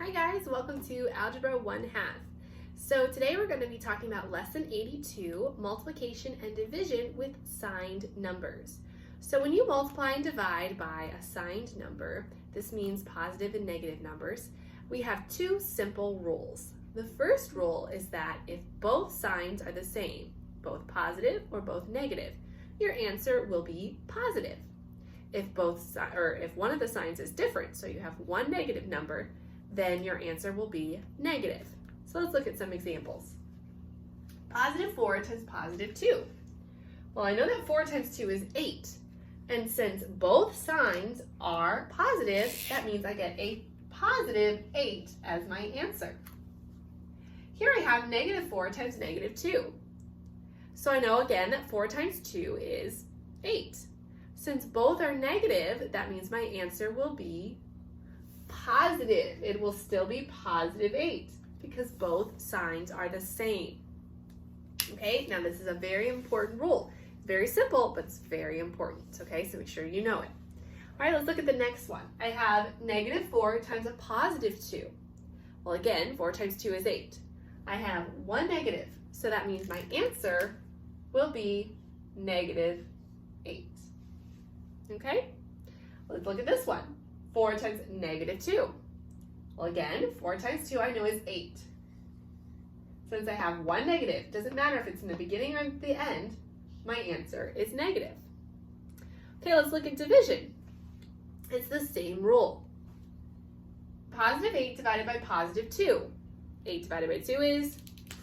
Hi guys, welcome to Algebra 1/2. So today we're going to be talking about Lesson 82, Multiplication and Division with Signed Numbers. So when you multiply and divide by a signed number, this means positive and negative numbers, we have two simple rules. The first rule is that if both signs are the same, both positive or both negative, your answer will be positive. If one of the signs is different, so you have one negative number, then your answer will be negative. So let's look at some examples. Positive 4 times positive 2. Well, I know that 4 times 2 is 8. And since both signs are positive, that means I get a positive 8 as my answer. Here I have negative 4 times negative 2. So I know again that 4 times 2 is 8. Since both are negative, that means my answer will be positive. It will still be positive 8 because both signs are the same. Okay, now this is a very important rule. Very simple, but it's very important. Okay, so make sure you know it. All right, let's look at the next one. I have negative 4 times a positive 2. Well, again, 4 times 2 is 8. I have one negative, so that means my answer will be negative 8. Okay, let's look at this one. 4 times negative 2. Well, again, 4 times 2 I know is 8. Since I have one negative, doesn't matter if it's in the beginning or at the end, my answer is negative. Okay, let's look at division. It's the same rule. Positive 8 divided by positive 2. 8 divided by 2 is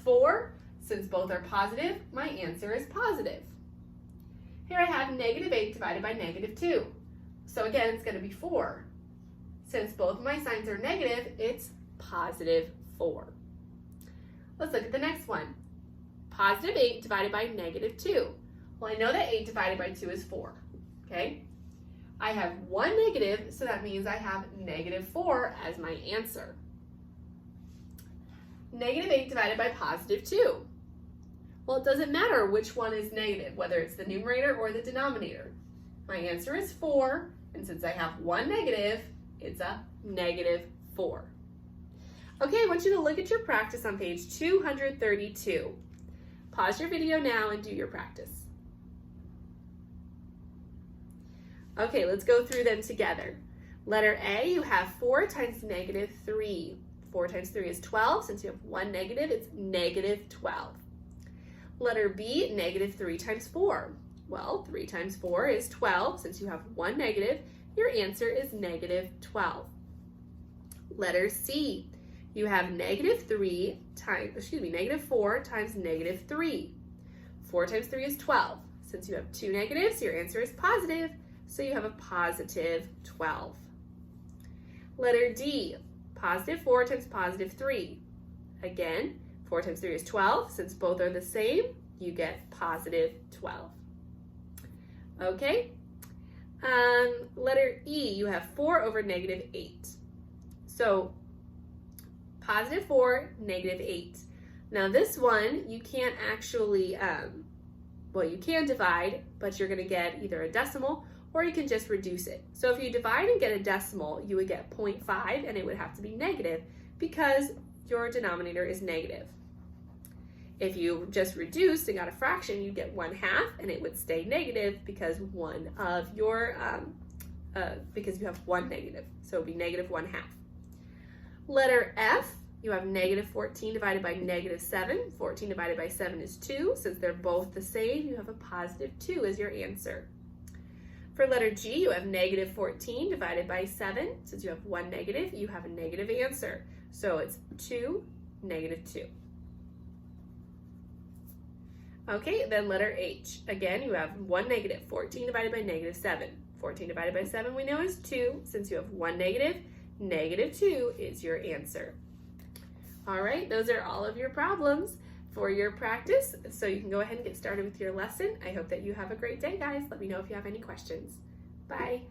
4. Since both are positive, my answer is positive. Here I have negative 8 divided by negative 2. So again, it's going to be 4. Since both my signs are negative, it's positive 4. Let's look at the next one. Positive 8 divided by negative 2. Well, I know that 8 divided by 2 is 4. Okay? I have one negative, so that means I have negative 4 as my answer. Negative 8 divided by positive 2. Well, it doesn't matter which one is negative, whether it's the numerator or the denominator. My answer is 4, and since I have one negative, it's a negative 4. Okay, I want you to look at your practice on page 232. Pause your video now and do your practice. Okay, let's go through them together. Letter A, you have 4 times negative 3. 4 times 3 is 12. Since you have one negative, it's negative 12. Letter B, negative 3 times 4. Well, 3 times 4 is 12. Since you have one negative, your answer is negative 12. Letter C, you have negative 4 times negative 3. 4 times 3 is 12. Since you have two negatives, your answer is positive, so you have a positive 12. Letter D, positive 4 times positive 3. Again, 4 times 3 is 12. Since both are the same, you get positive 12. Okay? Letter E, you have 4 over negative 8. So, positive 4, negative 8. Now this one, you can't actually, you can divide, but you're going to get either a decimal or you can just reduce it. So if you divide and get a decimal, you would get 0.5 and it would have to be negative because your denominator is negative. If you just reduced and got a fraction, you'd get 1/2 and it would stay negative because because you have one negative. So it would be negative 1/2. Letter F, you have negative 14 divided by negative 7. 14 divided by 7 is 2. Since they're both the same, you have a positive 2 as your answer. For letter G, you have negative 14 divided by 7. Since you have one negative, you have a negative answer. So it's 2, negative 2. Okay, then letter H. Again, you have one negative, 14 divided by negative 7. 14 divided by 7 we know is 2. Since you have one negative, negative 2 is your answer. All right, those are all of your problems for your practice. So you can go ahead and get started with your lesson. I hope that you have a great day, guys. Let me know if you have any questions. Bye.